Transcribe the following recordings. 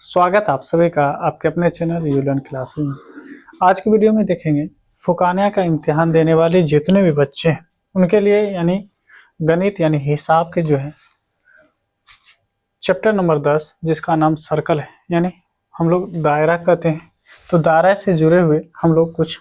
स्वागत आप सभी का आपके अपने चैनल यूलर्न क्लासेस में। आज की वीडियो में देखेंगे फुकानिया का इम्तिहान देने वाले जितने भी बच्चे हैं उनके लिए यानी गणित यानी हिसाब के जो है चैप्टर नंबर 10 जिसका नाम सर्कल है यानी हम लोग दायरा कहते हैं। तो दायरा से जुड़े हुए हम लोग कुछ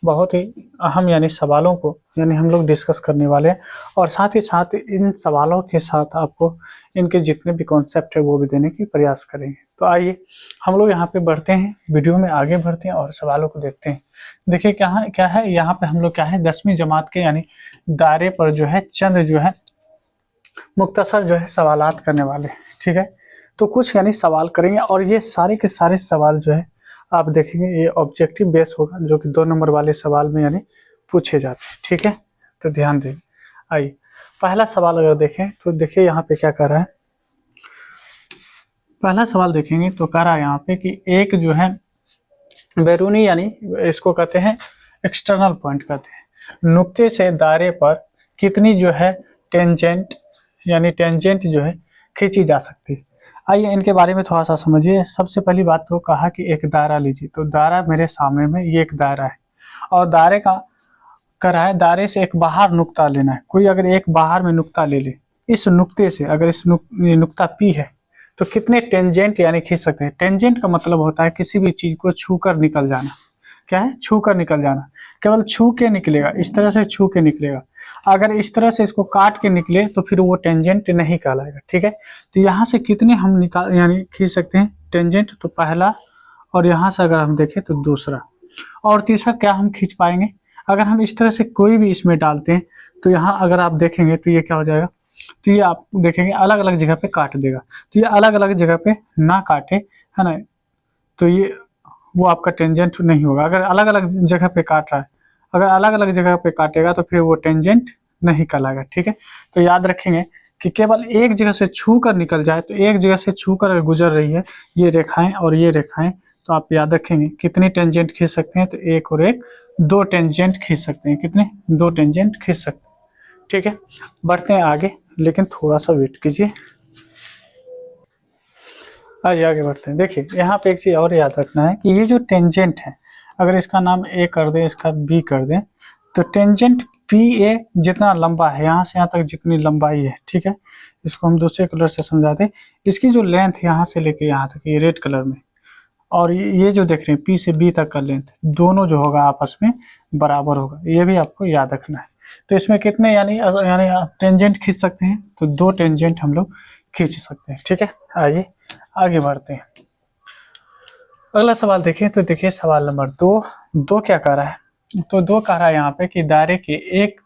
बहुत ही अहम यानी सवालों को यानी हम लोग डिस्कस करने वाले हैं और साथ ही साथ इन सवालों के साथ आपको इनके जितने भी कॉन्सेप्ट है वो भी देने की प्रयास करेंगे। तो आइए हम लोग यहाँ पे बढ़ते हैं, वीडियो में आगे बढ़ते हैं और सवालों को देखते हैं। देखिए क्या है यहाँ पे हम लोग क्या है 10वीं जमात के यानी दायरे पर जो है चंद जो है मुख्तसर जो है सवालात करने वाले हैं। ठीक है, तो कुछ यानी सवाल करेंगे और ये सारे के सारे सवाल जो है आप देखेंगे ये ऑब्जेक्टिव बेस होगा जो कि 2 नंबर वाले सवाल में यानी पूछे जाते हैं। ठीक है, तो ध्यान दें। आइए पहला सवाल अगर देखें तो देखिए यहाँ पे क्या कर रहा है। पहला सवाल देखेंगे तो कह रहा है यहाँ पे कि एक जो है बैरूनी यानी इसको कहते हैं एक्सटर्नल पॉइंट कहते हैं, नुक्ते से दायरे पर कितनी जो है टेंजेंट यानी टेंजेंट जो है खींची जा सकती है। आइए इनके बारे में थोड़ा सा समझिए। सबसे पहली बात तो कहा कि एक दायरा लीजिए, तो दायरा मेरे सामने में ये एक दायरा है और दायरे का कर रहा है दायरे से एक बाहर नुक्ता लेना है। कोई अगर एक बाहर में नुक्ता ले ले, इस नुक्ते से अगर इस नुक्ता पी है तो कितने टेंजेंट यानी खींच सकते हैं। टेंजेंट का मतलब होता है किसी भी चीज को छू कर निकल जाना। क्या है? छू कर निकल जाना, केवल छू के निकलेगा, इस तरह से छू के निकलेगा। अगर इस तरह से इसको काट के निकले तो फिर वो टेंजेंट नहीं कहलाएगा। ठीक है, तो यहाँ से कितने हम निकाल यानी खींच सकते हैं टेंजेंट, तो पहला और यहाँ से अगर हम देखें तो दूसरा और तीसरा क्या हम खींच पाएंगे। अगर हम इस तरह से कोई भी इसमें डालते हैं तो यहाँ अगर आप देखेंगे तो ये क्या हो जाएगा, तो ये आप देखेंगे अलग अलग जगह पे काट देगा। तो ये अलग अलग जगह पे ना काटे, है ना, तो ये वो आपका टेंजेंट नहीं होगा। अगर अलग अलग जगह पे काट रहा है, अगर अलग अलग जगह पे काटेगा तो फिर वो टेंजेंट नहीं कहलाएगा। ठीक है, तो याद रखेंगे कि केवल एक जगह से छू कर निकल जाए, तो एक जगह से छू कर गुजर रही है ये रेखाएं और ये रेखाएं, तो आप याद रखेंगे कितनी टेंजेंट खींच सकते हैं, तो एक और एक 2 टेंजेंट खींच सकते हैं। कितने? 2 टेंजेंट खींच सकते हैं। ठीक है, बढ़ते हैं आगे, लेकिन थोड़ा सा वेट कीजिए। आइए आगे बढ़ते हैं। देखिए यहाँ पे एक चीज़ और याद रखना है कि ये जो टेंजेंट है, अगर इसका नाम ए कर दें, इसका बी कर दें, तो टेंजेंट पी ए जितना लंबा है, यहाँ से यहाँ तक जितनी लंबाई है, ठीक है, इसको हम दूसरे कलर से समझाते हैं। इसकी जो लेंथ यहाँ से लेके यहाँ तक, ये रेड कलर में, और ये जो देख रहे हैं पी से बी तक का लेंथ, दोनों जो होगा आपस में बराबर होगा। ये भी आपको याद रखना है। तो इसमें कितने यानी आप टेंजेंट खींच सकते हैं, तो 2 टेंजेंट हम लोग खींच सकते हैं। ठीक है, आइए आगे बढ़ते हैं। अगला सवाल देखिए, तो देखिए सवाल नंबर 2 क्या कह रहा है, तो 2 कह रहा है यहाँ पे कि दायरे के एक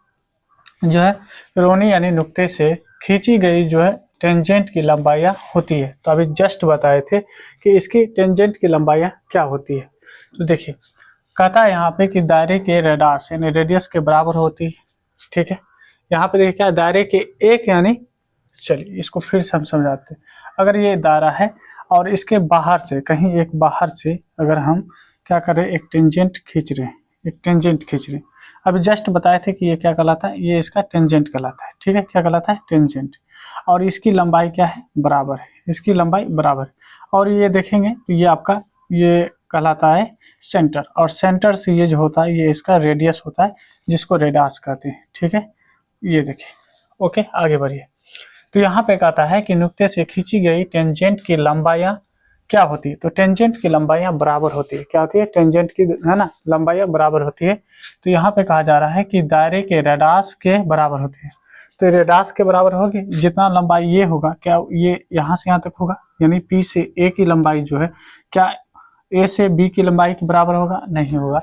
जो है रोनी यानी नुक्ते से खींची गई जो है टेंजेंट की लंबाइयाँ होती है। तो अभी जस्ट बताए थे कि इसकी टेंजेंट की लंबाइयाँ क्या होती है। तो देखिए कहता है यहाँ पे कि दायरे के रेडियस यानी रेडियस के बराबर होती है। ठीक है, यहाँ पे देखिए क्या दायरे के एक यानी, चलिए इसको फिर से हम समझाते हैं। अगर ये दायरा है और इसके बाहर से कहीं एक बाहर से अगर हम क्या करें, एक टेंजेंट खींच रहे हैं, एक टेंजेंट खींच रहे हैं। अभी जस्ट बताए थे कि ये क्या कहलाता है, ये इसका टेंजेंट कहलाता है। ठीक है, क्या कहलाता है? टेंजेंट। और इसकी लंबाई क्या है? बराबर है, इसकी लंबाई बराबर है। और ये देखेंगे तो ये आपका ये कहलाता है सेंटर, और सेंटर से ये जो होता है ये इसका रेडियस होता है जिसको रेडियस कहते हैं। ठीक है, ये देखिए। ओके, आगे बढ़िए। तो यहाँ पे कहता है कि नुक्ते से खींची गई टेंजेंट की लंबाइयाँ क्या होती है, तो टेंजेंट की लंबाइयाँ बराबर होती है। क्या होती है? टेंजेंट की, है ना, लंबाइयाँ बराबर होती है। तो यहाँ पे कहा जा रहा है कि दायरे के रेडियस के बराबर होती है। तो रेडियस के बराबर होगी, जितना लंबाई ये होगा, क्या ये यहाँ से यहाँ तक होगा, यानी पी से ए की लंबाई जो है क्या ए से बी की लंबाई के बराबर होगा? नहीं होगा।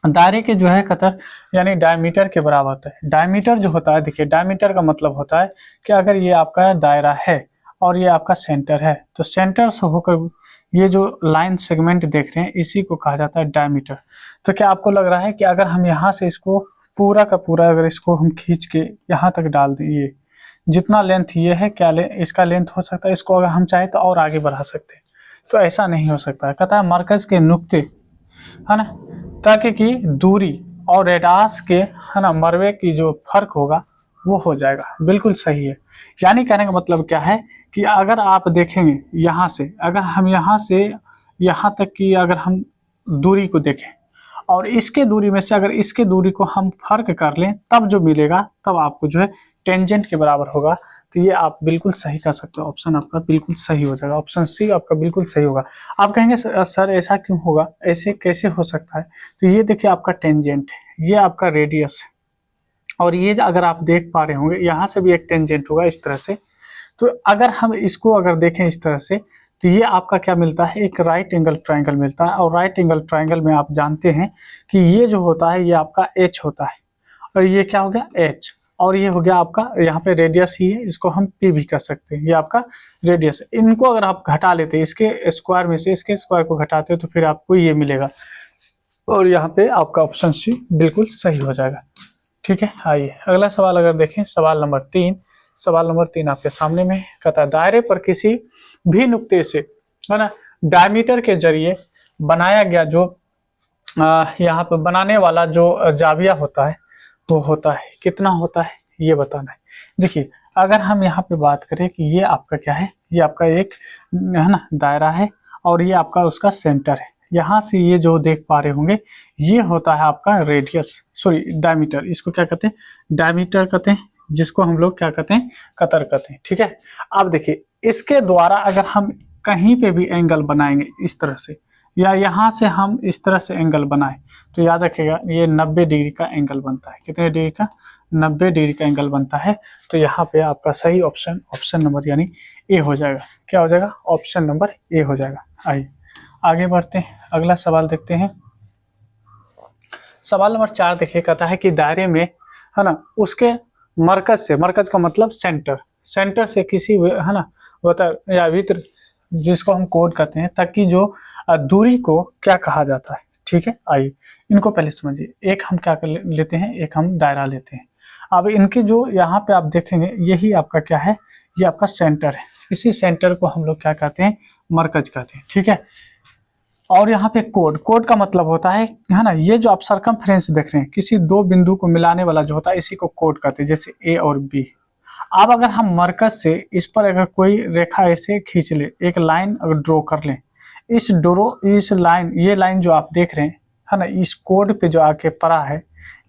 दायरे के जो है कतर यानी डायमीटर के बराबर होता है। डायमीटर जो होता है, देखिए डायमीटर का मतलब होता है कि अगर ये आपका दायरा है और ये आपका सेंटर है, तो सेंटर से होकर ये जो लाइन सेगमेंट देख रहे हैं इसी को कहा जाता है डायमीटर। तो क्या आपको लग रहा है कि अगर हम यहाँ से इसको पूरा का पूरा अगर इसको हम खींच के यहाँ तक डाल दें, ये जितना लेंथ ये है, क्या इसका लेंथ हो सकता है, इसको अगर हम चाहें तो और आगे बढ़ा सकते हैं, तो ऐसा नहीं हो सकता है। कहता है मरकज के नुक्ते, है ना, ताकि की दूरी और रेडियस के, है ना, मरवे की जो फर्क होगा वो हो जाएगा, बिल्कुल सही है। यानी कहने का मतलब क्या है कि अगर आप देखेंगे यहाँ से, अगर हम यहाँ से यहाँ तक की अगर हम दूरी को देखें और इसके दूरी में से अगर इसके दूरी को हम फर्क कर लें तब जो मिलेगा तब आपको जो है टेंजेंट के बराबर होगा। तो ये आप बिल्कुल सही कर सकते हो, ऑप्शन आपका बिल्कुल सही हो जाएगा, ऑप्शन सी आपका बिल्कुल सही होगा। आप कहेंगे सर ऐसा क्यों होगा, ऐसे कैसे हो सकता है? तो ये देखिए आपका टेंजेंट है, ये आपका रेडियस है, और ये अगर आप देख पा रहे होंगे यहाँ से भी एक टेंजेंट होगा इस तरह से। तो अगर हम इसको अगर देखें इस तरह से तो ये आपका क्या मिलता है, एक राइट एंगल ट्रायंगल मिलता है। और राइट एंगल ट्रायंगल में आप जानते हैं कि ये जो होता है ये आपका एच होता है, और ये क्या हो गया एच, और ये हो गया आपका यहाँ पे रेडियस ही है, इसको हम पी भी कर सकते हैं, ये आपका रेडियस है। इनको अगर आप घटा लेते हैं, इसके स्क्वायर में से इसके स्क्वायर को घटाते हैं तो फिर आपको ये मिलेगा, और यहाँ पे आपका ऑप्शन सी बिल्कुल सही हो जाएगा। ठीक है, आइए अगला सवाल अगर देखें, सवाल नंबर 3। सवाल नंबर 3 आपके सामने में कहता है दायरे पर किसी भी नुक्ते से, है ना, डायमीटर के जरिए बनाया गया जो यहाँ पे बनाने वाला जो जाविया होता है वो होता है कितना होता है, ये बताना है। देखिए अगर हम यहाँ पे बात करें कि ये आपका क्या है, ये आपका एक है ना दायरा है, और ये आपका उसका सेंटर है। यहाँ से ये जो देख पा रहे होंगे ये होता है आपका रेडियस, सॉरी डायमीटर, इसको क्या कहते हैं, डायमीटर कहते हैं, जिसको हम लोग क्या कहते हैं, कतर कहते हैं। ठीक है, अब देखिए इसके द्वारा अगर हम कहीं पे भी एंगल बनाएंगे इस तरह से, या यहाँ से हम इस तरह से एंगल बनाए तो याद रखिएगा ये 90 डिग्री का एंगल बनता है। कितने डिग्री का, 90 डिग्री का एंगल बनता है। तो यहाँ पे आपका सही ऑप्शन ऑप्शन नंबर यानी ए हो जाएगा। क्या हो जाएगा, ऑप्शन नंबर ए हो जाएगा। आइए आगे बढ़ते हैं, अगला सवाल देखते हैं। सवाल नंबर 4 देखिए, कहता है कि दायरे में, है ना, उसके मरकज से, मरकज का मतलब सेंटर, सेंटर से किसी है ना वृत्त या वृत्त जिसको हम कोड कहते हैं, ताकि जो दूरी को क्या कहा जाता है। ठीक है, आइए इनको पहले समझिए। एक हम क्या कर लेते हैं, एक हम दायरा लेते हैं। अब इनके जो यहाँ पे आप देखेंगे यही आपका क्या है, ये आपका सेंटर है। इसी सेंटर को हम लोग क्या कहते हैं, मरकज कहते हैं। ठीक है, और यहाँ पे कोड, कोड का मतलब होता है ना, ये जो आप सरकमफ्रेंस देख रहे हैं, किसी दो बिंदु को मिलाने वाला जो होता है इसी को कोड कहते हैं, जैसे ए और बी। अब अगर हम मरकज से इस पर अगर कोई रेखा ऐसे खींच ले, एक लाइन अगर ड्रॉ कर लें, इस लाइन, ये लाइन जो आप देख रहे हैं, है ना, इस कोड पे जो आके पड़ा है,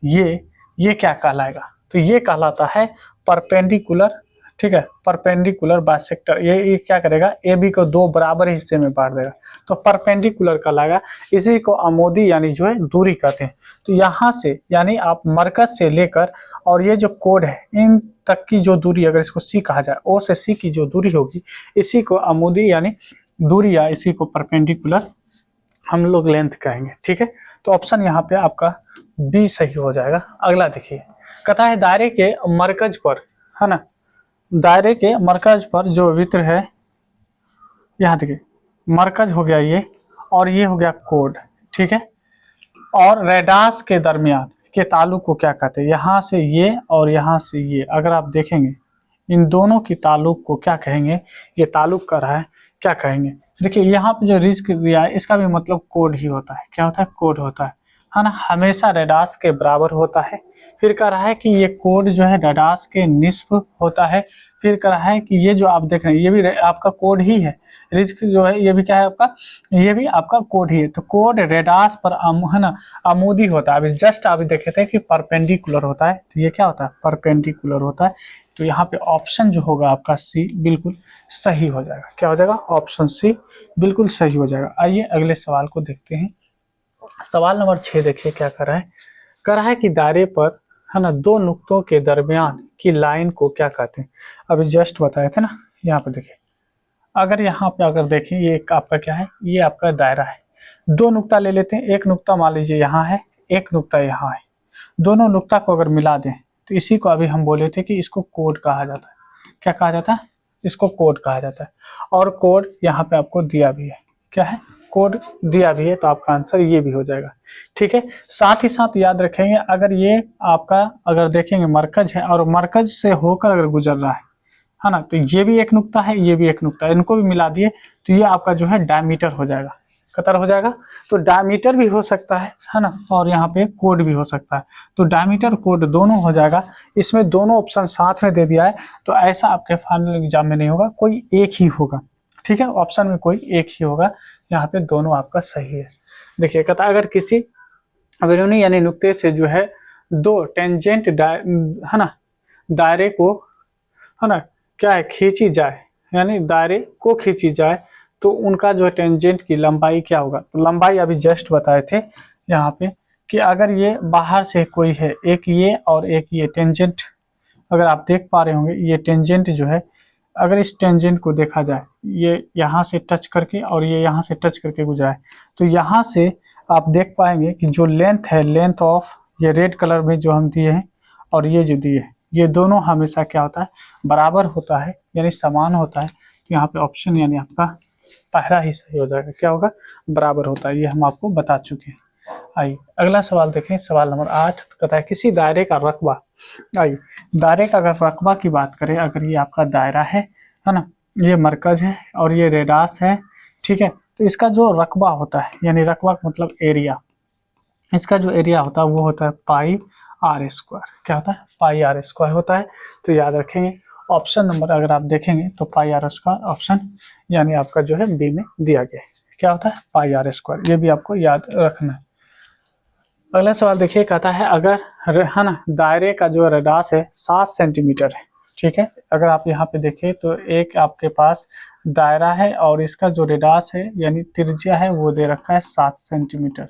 ये क्या कहलाएगा, तो ये कहलाता है परपेंडिकुलर। ठीक है, परपेंडिकुलर बाइसेक्टर। ये क्या करेगा, ए बी को दो बराबर हिस्से में बांट देगा, तो परपेंडिकुलर कहलाएगा। इसी को आमोदी यानी जो है दूरी कहते हैं। तो यहाँ से यानी आप मरकज से लेकर और ये जो कोड है इन तक की जो दूरी, अगर इसको सी कहा जाए, ओ से सी की जो दूरी होगी, इसी को आमोदी यानी दूरी, या इसी को परपेंडिकुलर हम लोग लेंथ कहेंगे। ठीक है, तो ऑप्शन यहाँ पे आपका बी सही हो जाएगा। अगला देखिए, कहता है दायरे के मरकज पर, है ना, दायरे के मरकज पर जो वृत्त है, यहाँ देखिए मरकज हो गया ये, और ये हो गया कोड। ठीक है, और रेडास के दरमियान के ताल्लुक को क्या कहते हैं, यहाँ से ये और यहाँ से ये, अगर आप देखेंगे इन दोनों की ताल्लुक को क्या कहेंगे, ये ताल्लुक कर रहा है, क्या कहेंगे। देखिए यहाँ पे जो रिस्क दिया है इसका भी मतलब कोड ही होता है। क्या होता है, कोड होता है ना, हमेशा रेडास के बराबर होता है। फिर कह रहा है कि ये कोड जो है रेडास के निस्फ होता है। फिर कह रहा है कि ये जो आप देख रहे हैं ये भी आपका कोड ही है। रिस्क जो है ये भी क्या है आपका, ये भी आपका कोड ही है। तो कोड रेडास पर है ना आमूदी होता है। अभी जस्ट अभी देखे थे कि परपेंडिकुलर होता है, तो ये क्या होता है, परपेंडिकुलर होता है। तो यहाँ पे ऑप्शन जो होगा आपका सी बिल्कुल सही हो जाएगा। क्या हो जाएगा, ऑप्शन सी बिल्कुल सही हो जाएगा। आइए अगले सवाल को देखते हैं। सवाल नंबर 6 देखिए क्या कर रहा है, कह रहा है कि दायरे पर, है ना, दो नुक्तों के दरमियान की लाइन को क्या कहते हैं। अभी जस्ट बताए थे ना, यहाँ पे देखिए, अगर यहाँ पे अगर देखें ये एक आपका क्या है, ये आपका दायरा है। दो नुक्ता ले लेते हैं, एक नुक्ता मान लीजिए यहाँ है, एक नुक्ता यहाँ है। दोनों नुक्ता को अगर मिला दें तो इसी को अभी हम बोले थे कि इसको कोड कहा जाता है। क्या कहा जाता है, इसको कोड कहा जाता है। और कोड यहाँ पे आपको दिया भी है, क्या है, कोड दिया भी है। तो आपका आंसर ये भी हो जाएगा। ठीक है, साथ ही साथ याद रखेंगे अगर ये आपका अगर देखेंगे मरकज है और मरकज से होकर अगर गुजर रहा है ना, तो ये भी एक नुक्ता है, ये भी एक नुक्ता है, इनको भी मिला दिए तो ये आपका जो है डायमीटर हो जाएगा। कतर हो जाएगा। तो डायमीटर भी हो सकता है ना, और यहाँ पे कोड भी हो सकता है। तो डायमीटर कोड दोनों हो जाएगा। इसमें दोनों ऑप्शन साथ में दे दिया है, तो ऐसा आपके फाइनल एग्जाम में नहीं होगा, कोई एक ही होगा। ठीक है, ऑप्शन में कोई एक ही होगा। यहाँ पे दोनों आपका सही है। देखिए कहता है अगर किसी अवरोही यानी नुक्ते से जो है दो टेंजेंट है ना दायरे को है ना क्या है खींची जाए, यानी दायरे को खींची जाए, तो उनका जो टेंजेंट की लंबाई क्या होगा। तो लंबाई अभी जस्ट बताए थे यहाँ पे कि अगर ये बाहर से कोई है, एक ये और एक ये टेंजेंट, अगर आप देख पा रहे होंगे ये टेंजेंट जो है, अगर इस टेंजेंट को देखा जाए, ये यहाँ से टच करके और ये यहाँ से टच करके गुजरा है, तो यहाँ से आप देख पाएंगे कि जो लेंथ है, लेंथ ऑफ ये रेड कलर में जो हम दिए हैं और ये जो दिए हैं, ये दोनों हमेशा क्या होता है बराबर होता है, यानी समान होता है। तो यहाँ पे ऑप्शन यानी आपका पहला ही सही हो जाएगा, क्या होगा बराबर होता है, ये हम आपको बता चुके हैं। आइए अगला सवाल देखें, सवाल नंबर 8 कहता है किसी दायरे का रकबा। आइए दायरे का अगर रकबा की बात करें, अगर ये आपका दायरा है ना, ये मरकज है और ये रेडास है, ठीक है, तो इसका जो रकबा होता है, यानी रकबा का मतलब एरिया, इसका जो एरिया होता है वो होता है पाई आर स्क्वायर। क्या होता है पाई आर स्क्वायर होता है। तो याद रखेंगे ऑप्शन नंबर अगर आप देखेंगे तो पाई आर स्क्वायर ऑप्शन यानी आपका जो है बी में दिया गया है। क्या होता है पाई आर स्क्वायर, ये भी आपको याद रखना है। अगला सवाल देखिए कहता है अगर है ना दायरे का जो रेडियस है 7 सेंटीमीटर है, ठीक है, अगर आप यहाँ पे देखें तो एक आपके पास दायरा है और इसका जो रेडियस है यानी त्रिज्या है वो दे रखा है 7 सेंटीमीटर,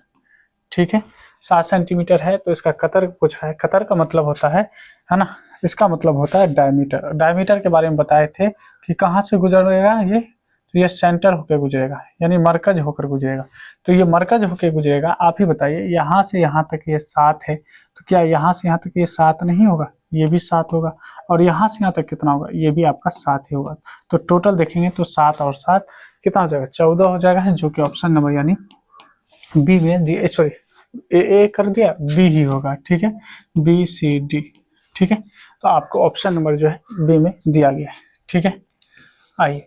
ठीक है, 7 सेंटीमीटर है। तो इसका कतर कुछ है, कतर का मतलब होता है ना, इसका मतलब होता है डायमीटर। डायमीटर के बारे में बताए थे कि कहाँ से गुजरेगा ये, तो ये सेंटर होकर गुजरेगा, यानी मरकज होकर गुजरेगा। तो ये मरकज होकर गुजरेगा। आप ही बताइए यहाँ से यहाँ तक ये 7 है, तो क्या यहाँ से यहाँ तक ये 7 नहीं होगा, ये भी 7 होगा, और यहाँ से यहाँ तक कितना होगा, ये भी आपका 7 ही होगा। तो टोटल देखेंगे तो 7 और 7 कितना हो जाएगा 14 हो जाएगा, जो कि ऑप्शन नंबर यानी बी में सॉरी ए कर दिया बी ही होगा, ठीक है, बी सी डी, ठीक है। तो आपको ऑप्शन नंबर जो है बी में दिया गया है, ठीक है। आइए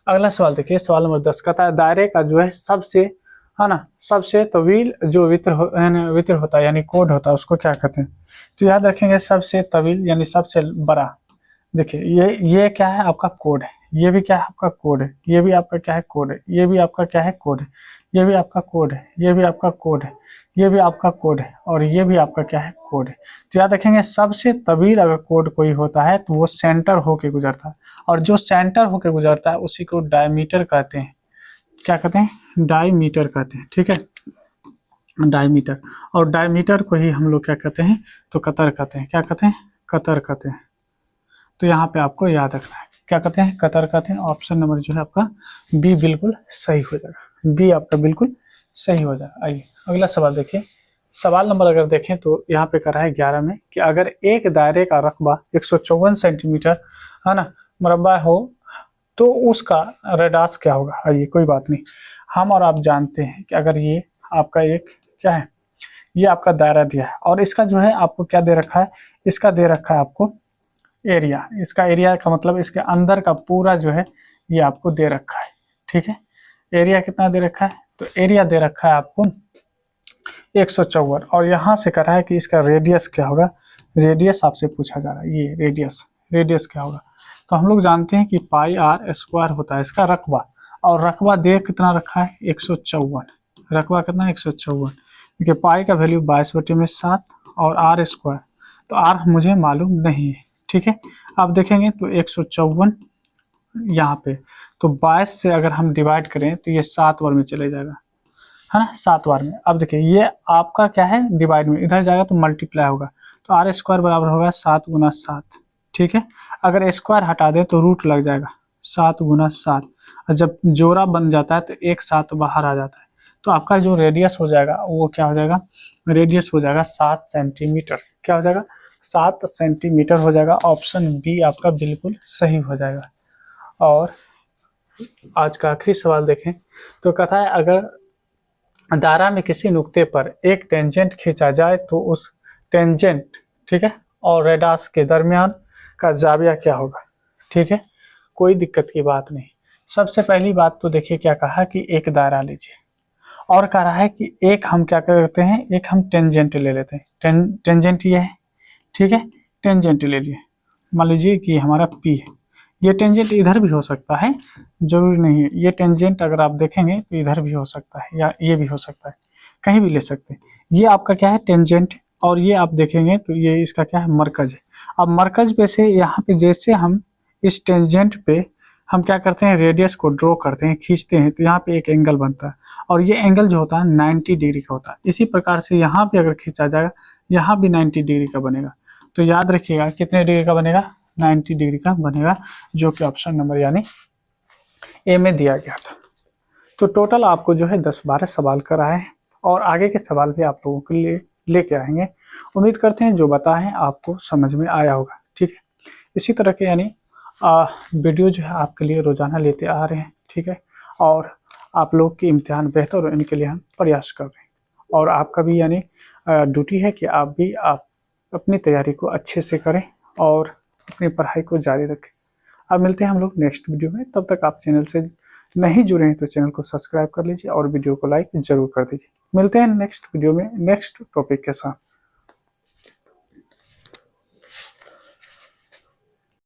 अगला सवाल देखिए, सवाल नंबर 10 कहता है दायरे का जो है सबसे है ना सबसे तवील जो वित्र होता है यानी कोड होता है उसको क्या कहते हैं। तो याद रखेंगे सबसे तवील यानी सबसे बड़ा। देखिए ये क्या है आपका कोड है, ये भी क्या है आपका कोड है, ये भी आपका क्या है कोड है, ये भी आपका क्या है कोड है, ये भी आपका कोड है, ये भी आपका कोड है, ये भी आपका कोड है, और ये भी आपका क्या है कोड है। तो याद रखेंगे सबसे तवील अगर कोड कोई होता है तो वो सेंटर होके गुजरता है, और जो सेंटर होके गुजरता है उसी को डायमीटर कहते हैं। क्या कहते हैं डायमीटर कहते हैं, ठीक है, डायमीटर। और डायमीटर को ही हम लोग क्या कहते हैं तो कतर कहते हैं। क्या कहते हैं कतर कहते हैं। तो यहाँ पे आपको याद रखना है क्या कहते हैं कतर कहते हैं। ऑप्शन नंबर जो है आपका बी बिल्कुल सही हो जाएगा, बी आपका बिल्कुल सही हो जाएगा। आइए अगला सवाल देखिए, सवाल नंबर अगर देखें तो यहाँ पे कर रहा है 11 में कि अगर एक दायरे का रकबा 154 सेंटीमीटर है ना मुरब्बा हो तो उसका रेडियस क्या होगा। आइए कोई बात नहीं, हम और आप जानते हैं कि अगर ये आपका एक क्या है, ये आपका दायरा दिया है और इसका जो है आपको क्या दे रखा है, इसका दे रखा है आपको एरिया। इसका एरिया का मतलब इसके अंदर का पूरा जो है ये आपको दे रखा है, ठीक है। एरिया कितना दे रखा है, तो एरिया दे रखा है आपको 154, और यहाँ से करा है कि इसका रेडियस क्या होगा। रेडियस आपसे पूछा जा रहा है, ये रेडियस क्या होगा। तो हम लोग जानते हैं कि पाई आर स्क्वायर होता है इसका रकबा, और रकबा दे कितना रखा है 154, रकबा कितना 154, क्योंकि पाई का वैल्यू 22/7 और आर स्क्वायर, तो आर मुझे मालूम नहीं है, ठीक है। आप देखेंगे तो 154 यहाँ पे, तो 22 से अगर हम डिवाइड करें तो ये 7 बार में चले जाएगा, है ना 7 बार में। अब देखिए ये आपका क्या है डिवाइड में, इधर जाएगा तो मल्टीप्लाई होगा, तो आर स्क्वायर बराबर होगा 7 गुना 7, ठीक है। अगर स्क्वायर हटा दे तो रूट लग जाएगा 7 गुना 7, और जब जोड़ा बन जाता है तो एक 7 बाहर आ जाता है, तो आपका जो रेडियस हो जाएगा वो क्या हो जाएगा, रेडियस हो जाएगा 7 सेंटीमीटर। क्या हो जाएगा 7 सेंटीमीटर हो जाएगा। ऑप्शन बी आपका बिल्कुल सही हो जाएगा। और आज का आखिरी सवाल देखें तो कहता है अगर दायरा में किसी नुक्ते पर एक टेंजेंट खींचा जाए तो उस टेंजेंट, ठीक है, और रेडियस के दरमियान का जाविया क्या होगा, ठीक है, कोई दिक्कत की बात नहीं। सबसे पहली बात तो देखिए क्या कहा कि एक दायरा लीजिए, और कह रहा है कि एक हम क्या करते हैं, एक हम टेंजेंट ले लेते हैं। टेंजेंट ये है, ठीक है, टेंजेंट ले लिए। मान लीजिए कि हमारा पी है, ये टेंजेंट इधर भी हो सकता है, जरूरी नहीं है। ये टेंजेंट अगर आप देखेंगे तो इधर भी हो सकता है या ये भी हो सकता है, कहीं भी ले सकते हैं। ये आपका क्या है, टेंजेंट। और ये आप देखेंगे तो ये इसका क्या है, मरकज है। अब मरकज पे से यहाँ पे जैसे हम इस टेंजेंट पे हम क्या करते हैं, रेडियस को ड्रॉ करते हैं, खींचते हैं, तो यहाँ पे एक एंगल बनता है। और ये एंगल जो होता है 90 डिग्री का होता है। इसी प्रकार से यहाँ पे अगर खींचा जाएगा, यहाँ भी 90 डिग्री का बनेगा। तो याद रखिएगा कितने डिग्री का बनेगा, 90 डिग्री का बनेगा, जो कि ऑप्शन नंबर यानी ए में दिया गया था। तो टोटल आपको जो है 10-12 सवाल कराए हैं, और आगे के सवाल भी आप लोगों के लिए लेके आएंगे। उम्मीद करते हैं जो बताएं आपको समझ में आया होगा। ठीक है, इसी तरह के यानी वीडियो जो है आपके लिए रोजाना लेते आ रहे हैं। ठीक है, और आप लोग की इम्तिहान बेहतर हो, इनके लिए हम प्रयास कर रहे हैं। और आपका भी यानी ड्यूटी है कि आप अपनी तैयारी को अच्छे से करें और अपनी पढ़ाई को जारी रखें। अब मिलते हैं हम लोग नेक्स्ट वीडियो में। तब तक आप चैनल से नहीं जुड़े हैं तो चैनल को सब्सक्राइब कर लीजिए और वीडियो को लाइक जरूर कर दीजिए। मिलते हैं नेक्स्ट वीडियो में नेक्स्ट टॉपिक के साथ।